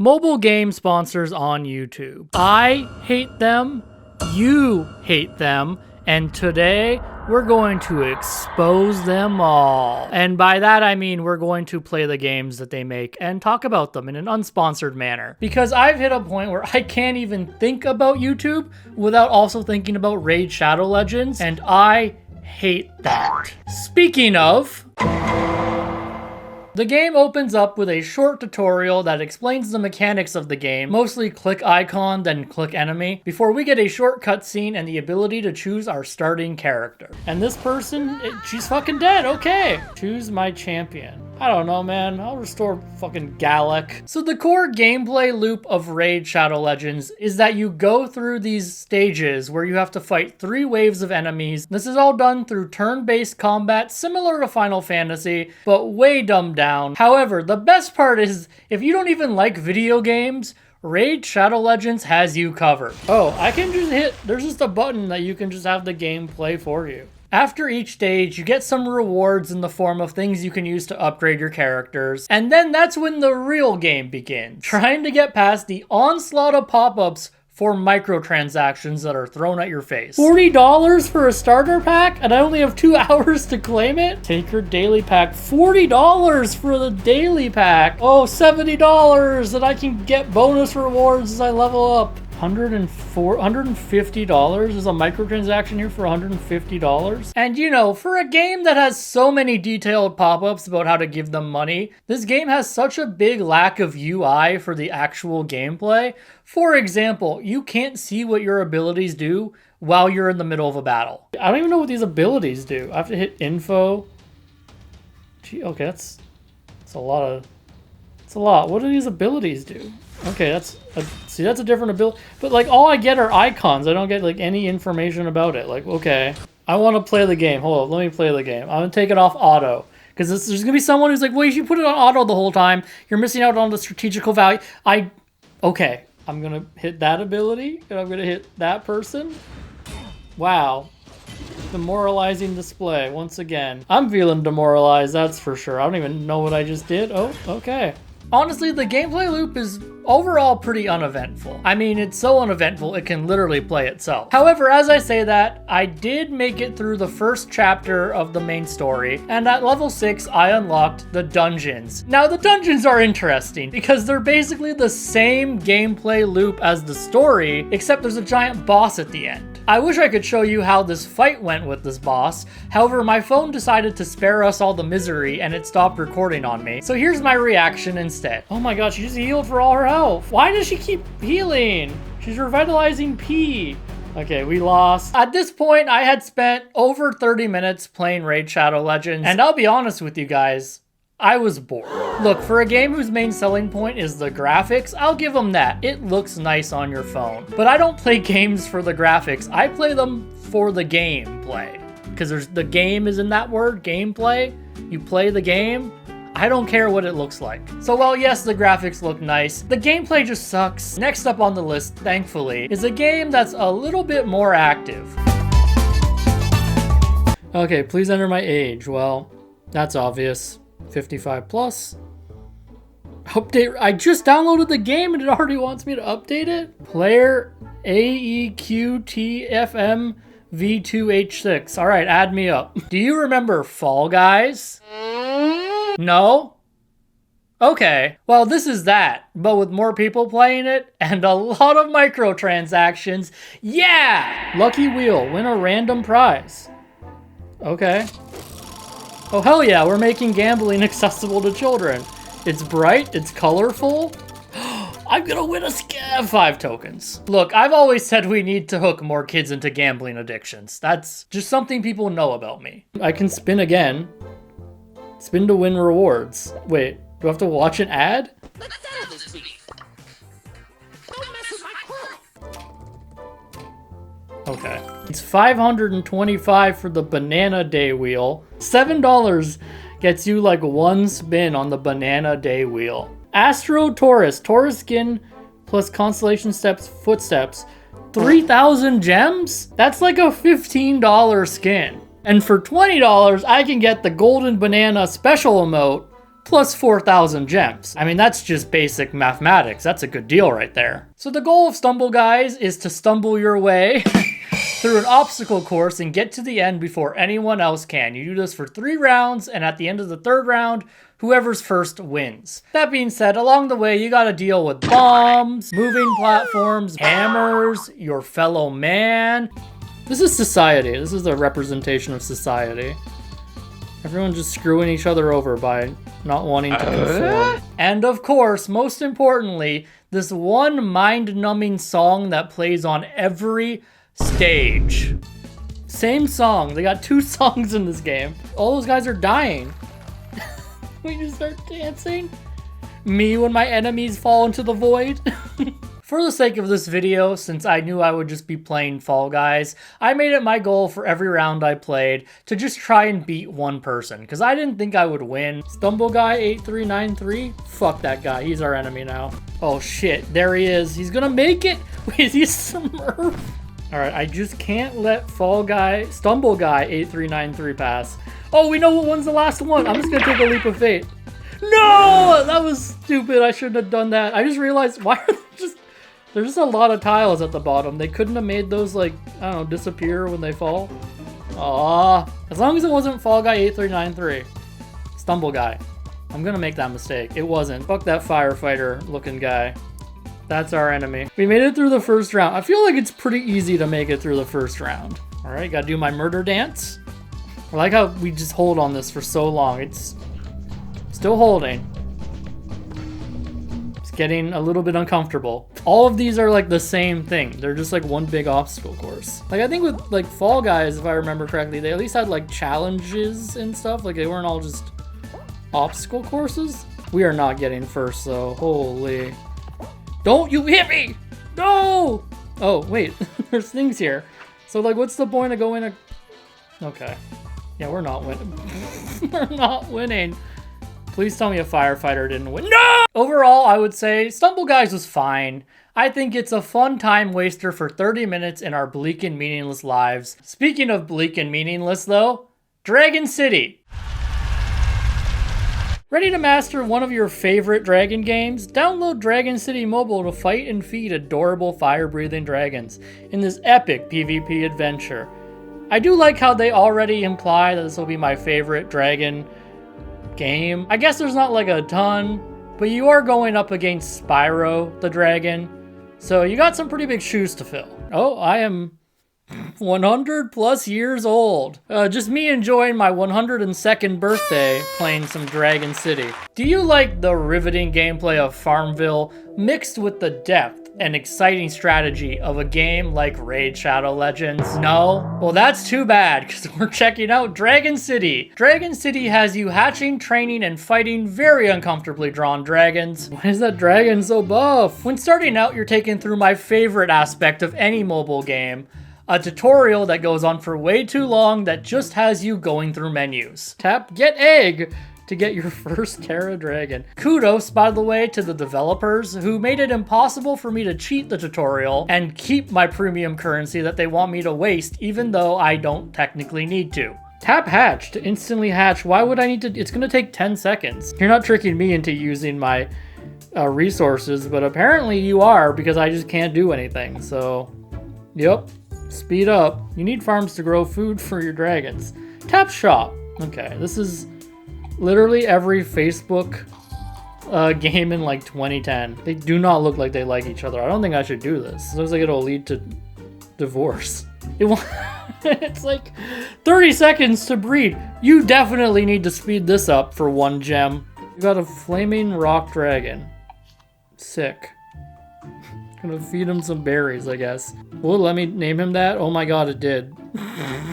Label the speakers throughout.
Speaker 1: Mobile game sponsors on YouTube. I hate them, you hate them, and today we're going to expose them all. And by that I mean we're going to play the games that they make and talk about them in an unsponsored manner. Because I've hit a point where I can't even think about YouTube without also thinking about Raid Shadow Legends, and I hate that. Speaking of, the game opens up with a short tutorial that explains the mechanics of the game, mostly click icon, then click enemy, before we get a short cutscene and the ability to choose our starting character. And this person, she's fucking dead, okay. Choose my champion. I don't know, man. I'll restore fucking Gallic. So the core gameplay loop of Raid Shadow Legends is that you go through these stages where you have to fight 3 waves of enemies. This is all done through turn-based combat, similar to Final Fantasy, but way dumbed down. However, the best part is, if you don't even like video games, Raid Shadow Legends has you covered. Oh, I can just hit, there's just a button that you can just have the game play for you. After each stage, you get some rewards in the form of things you can use to upgrade your characters, and then that's when the real game begins. Trying to get past the onslaught of pop-ups for microtransactions that are thrown at your face. $40 for a starter pack, and I only have 2 hours to claim it? Take your daily pack. $40 for the daily pack. Oh, $70 that I can get bonus rewards as I level up. $150 is a microtransaction here for $150. And you know, for a game that has so many detailed pop-ups about how to give them money, this game has such a big lack of UI for the actual gameplay. For example, you can't see what your abilities do while you're in the middle of a battle. I don't even know what these abilities do. I have to hit info. Gee, okay, that's a lot. What do these abilities do? Okay, that's a different ability. But like, all I get are icons. I don't get like any information about it. Like, okay, I want to play the game. Hold on, let me play the game. I'm gonna take it off auto, because there's gonna be someone who's like, well, you should put it on auto the whole time. You're missing out on the strategical value. Okay, I'm gonna hit that ability, and I'm gonna hit that person. Wow. Demoralizing display once again. I'm feeling demoralized, that's for sure. I don't even know what I just did. Oh, okay. Honestly, the gameplay loop is overall pretty uneventful. I mean, it's so uneventful, it can literally play itself. However, as I say that, I did make it through the first chapter of the main story, and at level 6, I unlocked the dungeons. Now, the dungeons are interesting, because they're basically the same gameplay loop as the story, except there's a giant boss at the end. I wish I could show you how this fight went with this boss. However, my phone decided to spare us all the misery and it stopped recording on me. So here's my reaction instead. Oh my god, she just healed for all her health. Why does she keep healing? She's revitalizing P. Okay, we lost. At this point, I had spent over 30 minutes playing Raid Shadow Legends, and I'll be honest with you guys, I was bored. Look, for a game whose main selling point is the graphics, I'll give them that. It looks nice on your phone. But I don't play games for the graphics. I play them for the gameplay. Because the game is in that word, gameplay. You play the game. I don't care what it looks like. So while yes, the graphics look nice, the gameplay just sucks. Next up on the list, thankfully, is a game that's a little bit more active. Okay, please enter my age. Well, that's obvious. 55 plus. Update. I just downloaded the game and it already wants me to update it. Player AEQTFMV2H6. All right, add me up. Do you remember Fall Guys? No? Okay. Well, this is that, but with more people playing it and a lot of microtransactions. Yeah! Lucky wheel. Win a random prize. Okay. Oh, hell yeah, we're making gambling accessible to children. It's bright, it's colorful. I'm gonna win a 5 tokens. Look, I've always said we need to hook more kids into gambling addictions. That's just something people know about me. I can spin again. Spin to win rewards. Wait, do I have to watch an ad?
Speaker 2: Let's settle this, sweetie. Don't mess with my quill.
Speaker 1: Okay. It's $525 for the Banana Day wheel. $7 gets you like 1 spin on the Banana Day wheel. Astro Taurus. Taurus skin plus constellation steps, footsteps. 3,000 gems? That's like a $15 skin. And for $20, I can get the Golden Banana special emote plus 4,000 gems. I mean, that's just basic mathematics. That's a good deal right there. So the goal of Stumble Guys is to stumble your way through an obstacle course and get to the end before anyone else can. You do this for 3 rounds, and at the end of the 3rd round, whoever's first wins. That being said, along the way, you gotta deal with bombs, moving platforms, hammers, your fellow man. This is society. This is a representation of society. Everyone just screwing each other over by not wanting to conform. And of course, most importantly, this one mind-numbing song that plays on every stage. Same song. They got 2 songs in this game. All those guys are dying. We just start dancing. Me when my enemies fall into the void. For the sake of this video, since I knew I would just be playing Fall Guys, I made it my goal for every round I played to just try and beat one person, because I didn't think I would win. Stumble Guy 8393? Fuck that guy, he's our enemy now. Oh shit, there he is. He's gonna make it! Wait, he's Smurf? Alright, I just can't let Stumble Guy 8393 pass. Oh, we know what one's the last one! I'm just gonna take a leap of faith. No! That was stupid, I shouldn't have done that. I just realized, why are they just... There's just a lot of tiles at the bottom. They couldn't have made those, like, I don't know, disappear when they fall. Aww. As long as it wasn't Fall Guy 8393. Stumble Guy. I'm gonna make that mistake. It wasn't. Fuck that firefighter looking guy. That's our enemy. We made it through the first round. I feel like it's pretty easy to make it through the first round. Alright, gotta do my murder dance. I like how we just hold on this for so long. It's still holding. Getting a little bit uncomfortable. All of these are like the same thing. They're just like one big obstacle course. Like I think with like Fall Guys, if I remember correctly, they at least had like challenges and stuff. Like they weren't all just obstacle courses. We are not getting first though. Holy. Don't you hit me! No! Oh, wait. There's things here. So like what's the point of going Okay. Yeah, we're not winning. We're not winning. Please tell me a firefighter didn't win. No! Overall, I would say Stumble Guys was fine. I think it's a fun time waster for 30 minutes in our bleak and meaningless lives. Speaking of bleak and meaningless though, Dragon City. Ready to master one of your favorite dragon games? Download Dragon City Mobile to fight and feed adorable fire-breathing dragons in this epic PvP adventure. I do like how they already imply that this will be my favorite dragon game. I guess there's not like a ton, but you are going up against Spyro the dragon, so you got some pretty big shoes to fill. Oh, I am 100 plus years old. Just me enjoying my 102nd birthday playing some Dragon City. Do you like the riveting gameplay of Farmville mixed with the depth and exciting strategy of a game like Raid Shadow Legends? No? Well, that's too bad, because we're checking out Dragon City. Dragon City has you hatching, training, and fighting very uncomfortably drawn dragons. Why is that dragon so buff? When starting out, you're taken through my favorite aspect of any mobile game, a tutorial that goes on for way too long that just has you going through menus. Tap Get Egg to get your first Terra Dragon. Kudos, by the way, to the developers who made it impossible for me to cheat the tutorial and keep my premium currency that they want me to waste, even though I don't technically need to. Tap Hatch to instantly hatch. Why would I need to? It's gonna take 10 seconds. You're not tricking me into using my resources, but apparently you are, because I just can't do anything, so yep. Speed up. You need farms to grow food for your dragons. Tap Shop. Okay, this is literally every Facebook game in like 2010. They do not look like they like each other. I don't think I should do this. It looks like it'll lead to divorce. It's like 30 seconds to breed. You definitely need to speed this up for 1 gem. You got a flaming rock dragon. Sick. Gonna feed him some berries, I guess. Well, let me name him that. Oh my god, it did.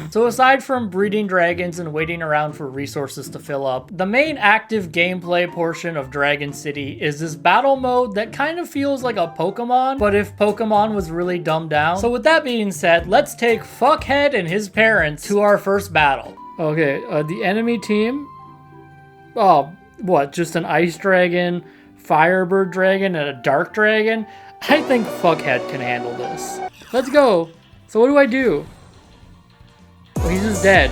Speaker 1: So aside from breeding dragons and waiting around for resources to fill up, the main active gameplay portion of Dragon City is this battle mode that kind of feels like a Pokemon, but if Pokemon was really dumbed down. So with that being said, let's take Fuckhead and his parents to our first battle. Okay, the enemy team. Oh, what? Just an ice dragon, firebird dragon, and a dark dragon? I think Fuckhead can handle this. Let's go. So what do I do? Oh, he's just dead.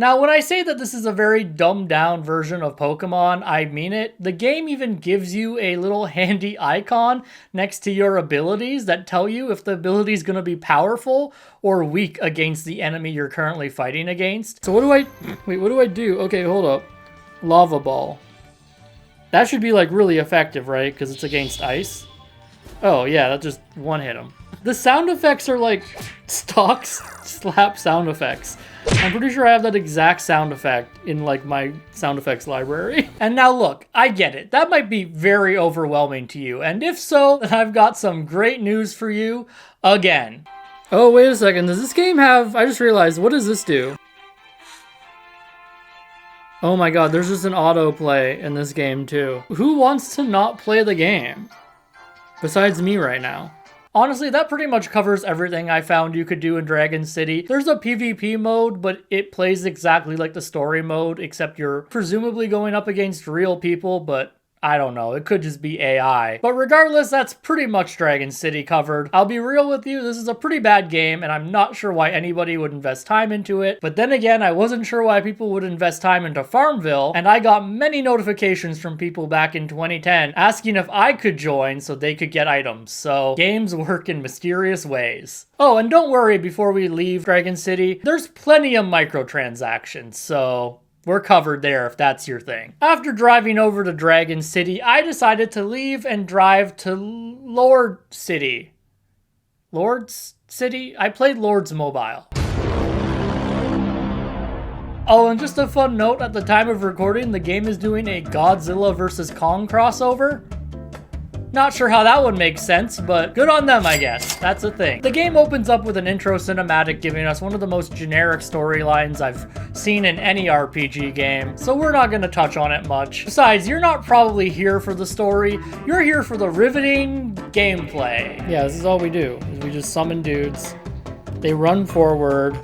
Speaker 1: Now, when I say that this is a very dumbed down version of Pokemon, I mean it. The game even gives you a little handy icon next to your abilities that tell you if the ability is going to be powerful or weak against the enemy you're currently fighting against. So what do I do? Okay, hold up. Lava Ball. That should be like really effective, right? Because it's against ice. Oh yeah, that just one hit him. The sound effects are like stock slap sound effects. I'm pretty sure I have that exact sound effect in like my sound effects library. And now look, I get it. That might be very overwhelming to you. And if so, then I've got some great news for you again. Oh, wait a second. Does this game have... I just realized, what does this do? Oh my god, there's just an autoplay in this game too. Who wants to not play the game? Besides me right now. Honestly, that pretty much covers everything I found you could do in Dragon City. There's a PvP mode, but it plays exactly like the story mode, except you're presumably going up against real people, but I don't know, it could just be AI. But regardless, that's pretty much Dragon City covered. I'll be real with you, this is a pretty bad game, and I'm not sure why anybody would invest time into it. But then again, I wasn't sure why people would invest time into Farmville, and I got many notifications from people back in 2010 asking if I could join so they could get items. So, games work in mysterious ways. Oh, and don't worry, before we leave Dragon City, there's plenty of microtransactions, so... we're covered there if that's your thing. After driving over to Dragon City, I decided to leave and drive to Lord City. Lord's City? I played Lord's Mobile. Oh, and just a fun note, at the time of recording, the game is doing a Godzilla vs. Kong crossover. Not sure how that would make sense, but good on them, I guess. That's a thing. The game opens up with an intro cinematic giving us one of the most generic storylines I've seen in any RPG game, so we're not going to touch on it much. Besides, you're not probably here for the story, you're here for the riveting gameplay. Yeah, this is all we do, is we just summon dudes, they run forward,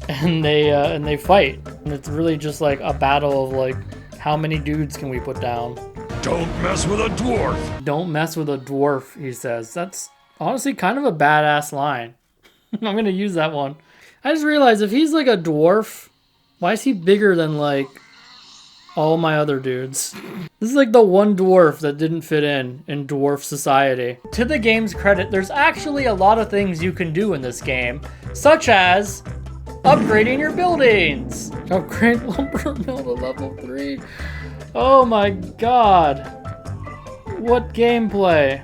Speaker 1: and they fight. And it's really just like a battle of like, how many dudes can we put down?
Speaker 3: Don't mess with a dwarf.
Speaker 1: Don't mess with a dwarf, he says. That's honestly kind of a badass line. I'm gonna use that one. I just realized if he's like a dwarf, why is he bigger than like all my other dudes? This is like the one dwarf that didn't fit in dwarf society. To the game's credit, there's actually a lot of things you can do in this game, such as upgrading your buildings. Upgrade lumber mill to level 3. Oh my god. What gameplay.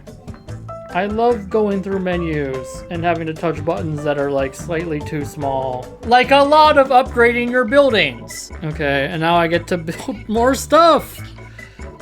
Speaker 1: I love going through menus and having to touch buttons that are like slightly too small. Like a lot of upgrading your buildings. Okay, and now I get to build more stuff.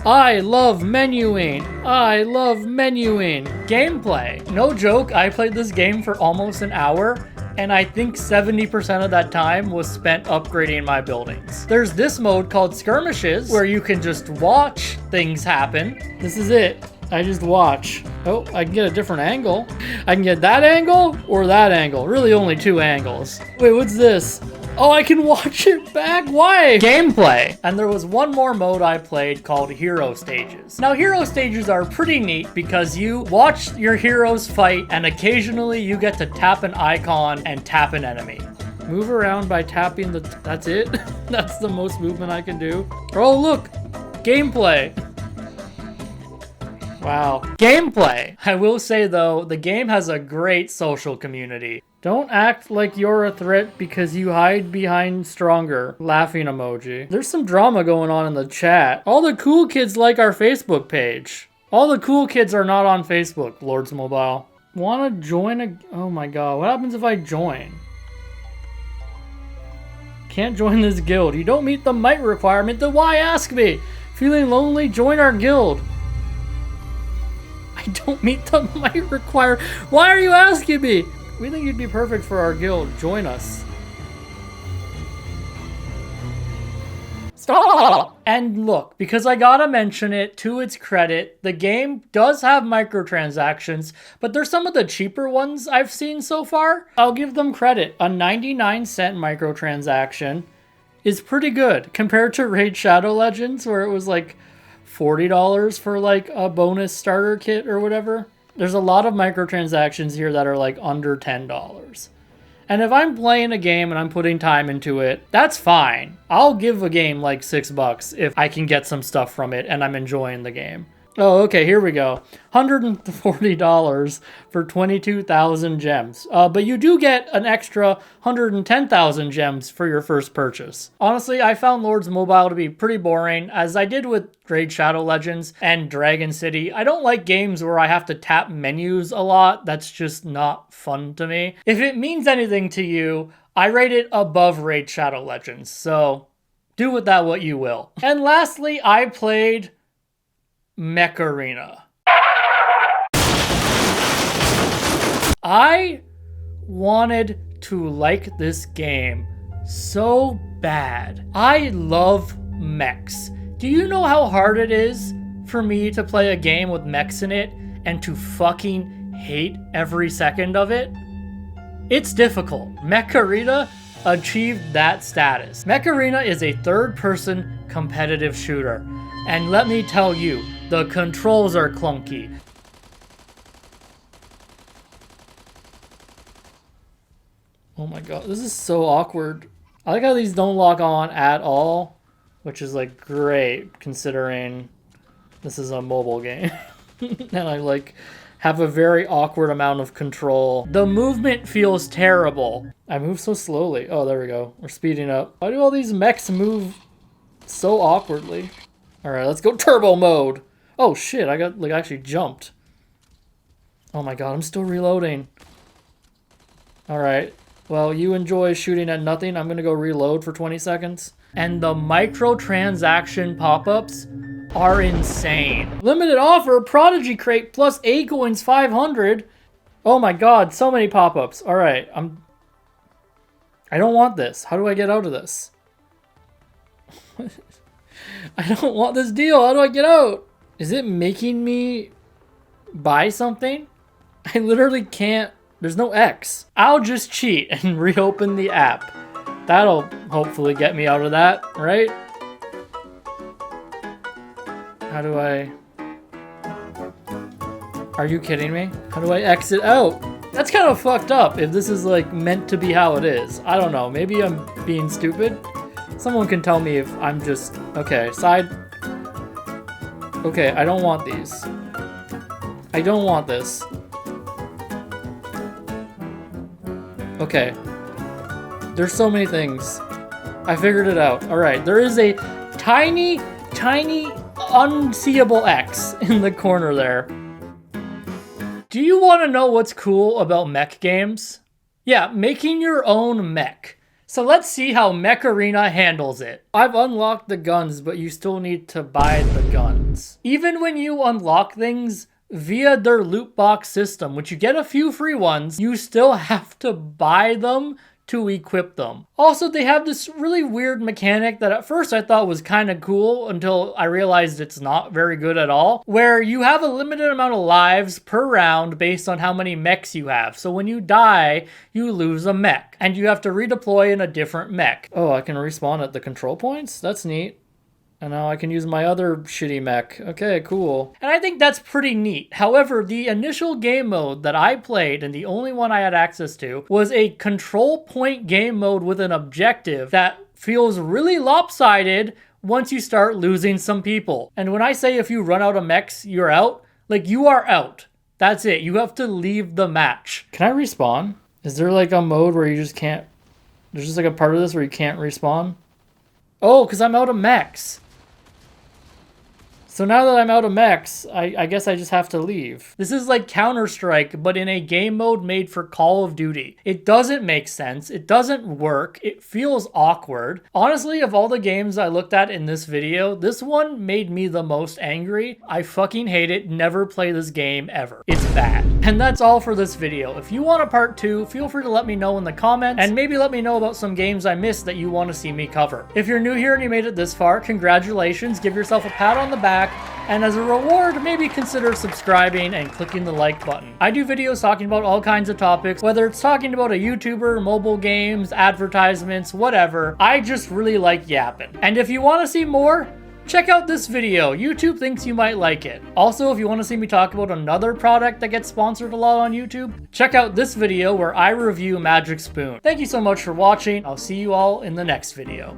Speaker 1: I love menuing. I love menuing. Gameplay. No joke, I played this game for almost an hour, and I think 70% of that time was spent upgrading my buildings. There's this mode called Skirmishes, where you can just watch things happen. This is it. I just watch. Oh, I can get a different angle. I can get that angle or that angle. Really only two angles. Wait, what's this? Oh, I can watch it back? Why? Gameplay. And there was one more mode I played called Hero Stages. Now, Hero Stages are pretty neat because you watch your heroes fight and occasionally you get to tap an icon and tap an enemy. Move around by tapping the... That's it? That's the most movement I can do? Oh, look! Gameplay. Wow. Gameplay! I will say though, the game has a great social community. Don't act like you're a threat because you hide behind stronger. Laughing emoji. There's some drama going on in the chat. All the cool kids like our Facebook page. All the cool kids are not on Facebook, Lords Mobile. Wanna join a... Oh my god, what happens if I join? Can't join this guild. You don't meet the might requirement, then why ask me? Feeling lonely? Join our guild. I don't meet the might requirement. Why are you asking me? We think you'd be perfect for our guild. Join us. Stop! And look, because I gotta mention it, to its credit, the game does have microtransactions, but they're some of the cheaper ones I've seen so far. I'll give them credit. A 99-cent microtransaction is pretty good compared to Raid Shadow Legends, where it was like $40 for like a bonus starter kit or whatever. There's a lot of microtransactions here that are like under $10. And if I'm playing a game and I'm putting time into it, that's fine. I'll give a game like $6 if I can get some stuff from it and I'm enjoying the game. Oh, okay, here we go. $140 for 22,000 gems. But you do get an extra 110,000 gems for your first purchase. Honestly, I found Lords Mobile to be pretty boring, as I did with Raid Shadow Legends and Dragon City. I don't like games where I have to tap menus a lot. That's just not fun to me. If it means anything to you, I rate it above Raid Shadow Legends, so do with that what you will. And lastly, I played Mech Arena. I wanted to like this game so bad. I love mechs. Do you know how hard it is for me to play a game with mechs in it and to fucking hate every second of it? It's difficult. Mech Arena achieved that status. Mech Arena is a third-person competitive shooter. And let me tell you, the controls are clunky. Oh my god, this is so awkward. I like how these don't lock on at all, which is like great considering this is a mobile game. And I like have a very awkward amount of control. The movement feels terrible. I move so slowly. Oh, there we go. We're speeding up. Why do all these mechs move so awkwardly? All right, let's go turbo mode. Oh shit, I got like actually jumped. Oh my god, I'm still reloading. All right, well, you enjoy shooting at nothing. I'm gonna go reload for 20 seconds. And the microtransaction pop-ups are insane. Limited offer, Prodigy Crate plus A coins 500. Oh my god, so many pop-ups. All right, I don't want this. How do I get out of this? I don't want this deal. How do I get out? Is it making me buy something? I literally can't. There's no X. I'll just cheat and reopen the app. That'll hopefully get me out of that, right? How do I... Are you kidding me? How do I exit out? That's kind of fucked up if this is like meant to be how it is. I don't know. Maybe I'm being stupid. Someone can tell me if I'm just... Okay, side... Okay, I don't want these. I don't want this. Okay. There's so many things. I figured it out. Alright, there is a tiny, tiny, unseeable X in the corner there. Do you want to know what's cool about mech games? Yeah, making your own mech. So let's see how Mech Arena handles it. I've unlocked the guns, but you still need to buy the guns. Even when you unlock things via their loot box system, which you get a few free ones, you still have to buy them to equip them. Also, they have this really weird mechanic that at first I thought was kind of cool until I realized it's not very good at all, where you have a limited amount of lives per round based on how many mechs you have. So when you die, you lose a mech and you have to redeploy in a different mech. Oh, I can respawn at the control points? That's neat. And now I can use my other shitty mech. Okay, cool. And I think that's pretty neat. However, the initial game mode that I played, and the only one I had access to, was a control point game mode with an objective that feels really lopsided once you start losing some people. And when I say if you run out of mechs, you're out, like you are out. That's it. You have to leave the match. Can I respawn? Is there like a mode where you just can't... There's just like a part of this where you can't respawn? Oh, because I'm out of mechs. So now that I'm out of mechs, I guess I just have to leave. This is like Counter-Strike, but in a game mode made for Call of Duty. It doesn't make sense. It doesn't work. It feels awkward. Honestly, of all the games I looked at in this video, this one made me the most angry. I fucking hate it. Never play this game ever. It's bad. And that's all for this video. If you want a part 2, feel free to let me know in the comments, and maybe let me know about some games I missed that you want to see me cover. If you're new here and you made it this far, congratulations. Give yourself a pat on the back. And as a reward, maybe consider subscribing and clicking the like button. I do videos talking about all kinds of topics, whether it's talking about a YouTuber, mobile games, advertisements, whatever. I just really like yapping. And if you want to see more, check out this video. YouTube thinks you might like it. Also, if you want to see me talk about another product that gets sponsored a lot on YouTube, check out this video where I review Magic Spoon. Thank you so much for watching. I'll see you all in the next video.